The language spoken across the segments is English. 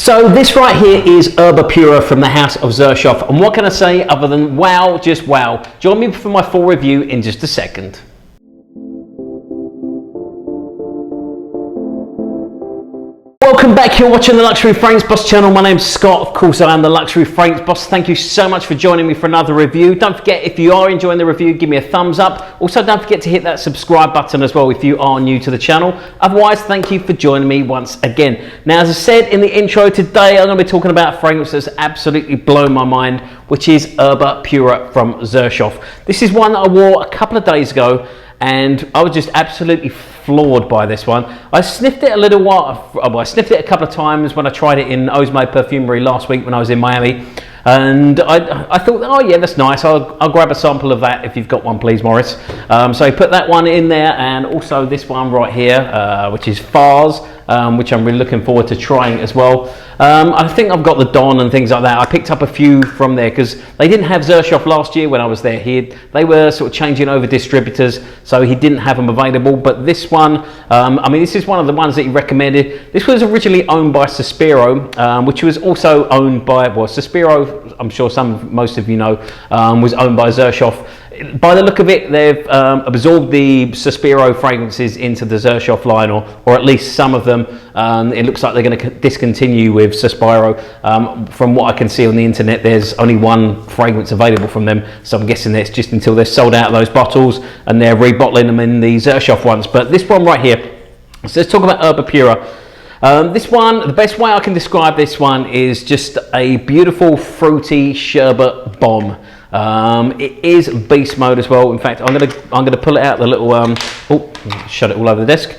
So this right here is Erba Pura from the house of Xerjoff, and what can I say other than wow, just wow. Join me for my full review in just a second. Welcome back, you're watching the Luxury Frames Boss channel. My name's Scott, of course I am the Luxury Frames Boss. Thank you so much for joining me for another review. Don't forget, if you are enjoying the review, give me a thumbs up. Also, don't forget to hit that subscribe button as well if you are new to the channel. Otherwise, thank you for joining me once again. Now, as I said in the intro, today I'm going to be talking about a fragrance that's absolutely blown my mind, which is Erba Pura from Xerjoff. This is one that I wore a couple of days ago, and I was just absolutely floored by this one. I sniffed it a little while, well, I sniffed it a couple of times when I tried it in Osmo Perfumery last week when I was in Miami, and I thought, oh yeah, that's nice, I'll grab a sample of that if you've got one, please, Morris. So I put that one in there, and also this one right here, which is Fars, which I'm really looking forward to trying as well. I think I've got the Don and things like that. I picked up a few from there because they didn't have Xerjoff last year when I was there. They were sort of changing over distributors, so he didn't have them available. But this one, I mean, this is one of the ones that he recommended. This was originally owned by Suspiro, which was also owned by, well, Suspiro, I'm sure most of you know, was owned by Xerjoff. By the look of it, they've absorbed the Suspiro fragrances into the Xerjoff line, or at least some of them. It looks like they're going to discontinue with Suspiro. From what I can see on the internet, there's only one fragrance available from them, so I'm guessing that's just until they're sold out of those bottles and they're rebottling them in the Xerjoff ones. But this one right here, so let's talk about Erba Pura. This one, the best way I can describe this one is just a beautiful fruity sherbet bomb. It is beast mode as well. In fact, I'm gonna pull it out the little shut it all over the desk.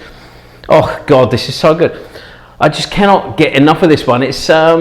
Oh god, this is so good. I just cannot get enough of this one. It's I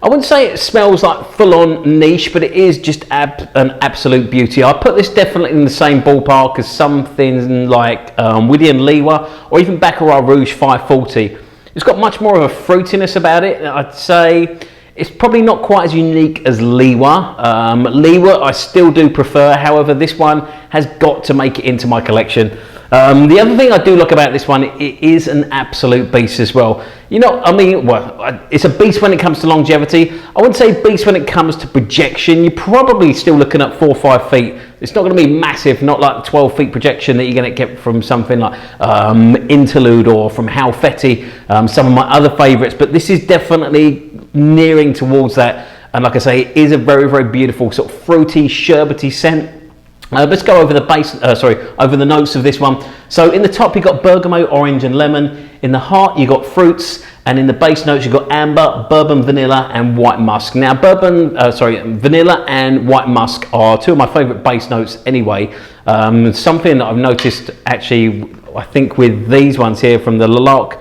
wouldn't say it smells like full-on niche, but it is just an absolute beauty. I put this definitely in the same ballpark as something like William Liwa or even Baccarat Rouge 540. It's got much more of a fruitiness about it. I'd say it's probably not quite as unique as Liwa. Liwa I still do prefer, however this one has got to make it into my collection. The other thing I do like about this one, it is an absolute beast as well. You know, I mean, well, it's a beast when it comes to longevity. I wouldn't say beast when it comes to projection. You're probably still looking at 4 or 5 feet. It's not going to be massive, not like the 12 feet projection that you're going to get from something like Interlude or from Hal Fetty, some of my other favourites, but this is definitely nearing towards that. And like I say, it is a very, very beautiful sort of fruity, sherbety scent. Let's go over the over the notes of this one. So in the top you got bergamot, orange and lemon. In the heart you got fruits, and in the base notes you got amber, bourbon, vanilla and white musk. Now vanilla and white musk are two of my favourite base notes anyway. Something that I've noticed actually, I think with these ones here from the L'Arc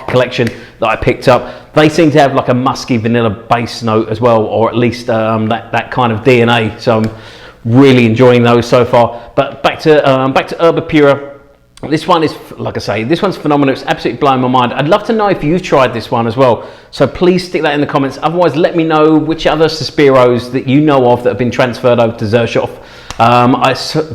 collection that I picked up, they seem to have like a musky vanilla base note as well, or at least that kind of DNA. So I'm really enjoying those so far. But back to Erba Pura. This one is, like I say, this one's phenomenal. It's absolutely blowing my mind. I'd love to know if you've tried this one as well. So please stick that in the comments. Otherwise, let me know which other Suspiros that you know of that have been transferred over to Xerjoff.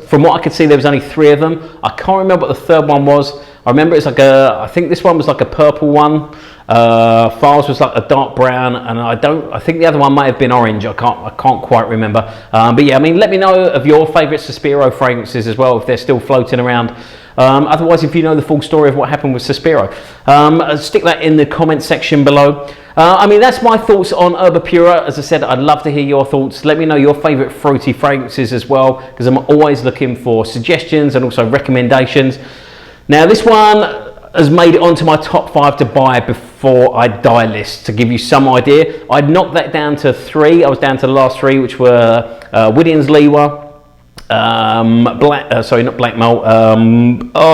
From what I could see, there was only 3 of them. I can't remember what the third one was. I remember it's like I think this one was like a purple one. Fars was like a dark brown, and I think the other one might have been orange. I can't quite remember. But yeah, I mean, let me know of your favourite Suspiro fragrances as well, if they're still floating around. Otherwise, if you know the full story of what happened with Suspiro, stick that in the comment section below. I mean, that's my thoughts on Erba Pura. As I said, I'd love to hear your thoughts. Let me know your favourite fruity fragrances as well, because I'm always looking for suggestions and also recommendations. Now, this one has made it onto my top 5 to buy before I die list. To give you some idea, I'd knocked that down to 3. I was down to the last 3, which were Williams Liwa, not Black Malt,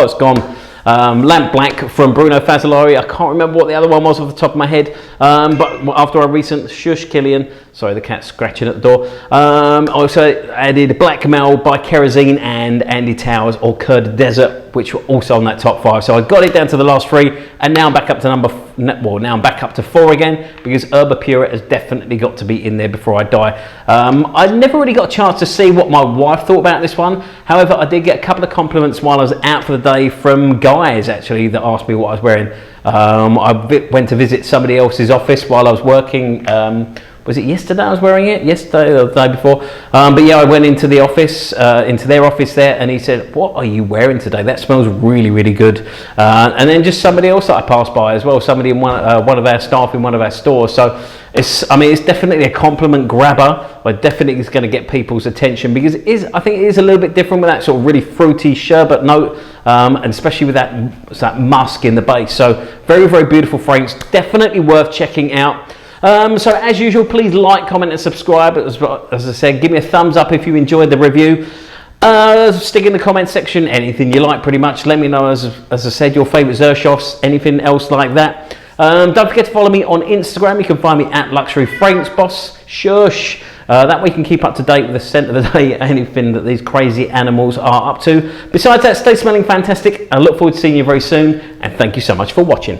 it's gone. Lamp Black from Bruno Fazzolari. I can't remember what the other one was off the top of my head, but after our recent Shush Killian, sorry, the cat's scratching at the door. I also added Black Mel by Kerosene and Andy Towers or Kurd Desert, which were also on that top 5. So I got it down to the last 3, and now I'm back up to now I'm back up to 4 again, because Erba Pura has definitely got to be in there before I die. I never really got a chance to see what my wife thought about this one. However, I did get a couple of compliments while I was out for the day from guys actually that asked me what I was wearing. I went to visit somebody else's office while I was working. Was it yesterday I was wearing it? Yesterday or the day before? But yeah, I went into the office, into their office there, and he said, "What are you wearing today? That smells really, really good." And then just somebody else that I passed by as well, somebody in one of our staff in one of our stores. So it's definitely a compliment grabber, but definitely is going to get people's attention because I think it is a little bit different with that sort of really fruity sherbet note, and especially with that musk in the base. So very, very beautiful fragrance, definitely worth checking out. So as usual, please like, comment and subscribe. As I said, give me a thumbs up if you enjoyed the review. Stick in the comment section anything you like pretty much. Let me know, as I said, your favourite Xerjoffs, anything else like that. Don't forget to follow me on Instagram. You can find me at Luxury Fragrance Boss. Shush. That way you can keep up to date with the scent of the day, anything that these crazy animals are up to. Besides that, stay smelling fantastic. I look forward to seeing you very soon, and thank you so much for watching.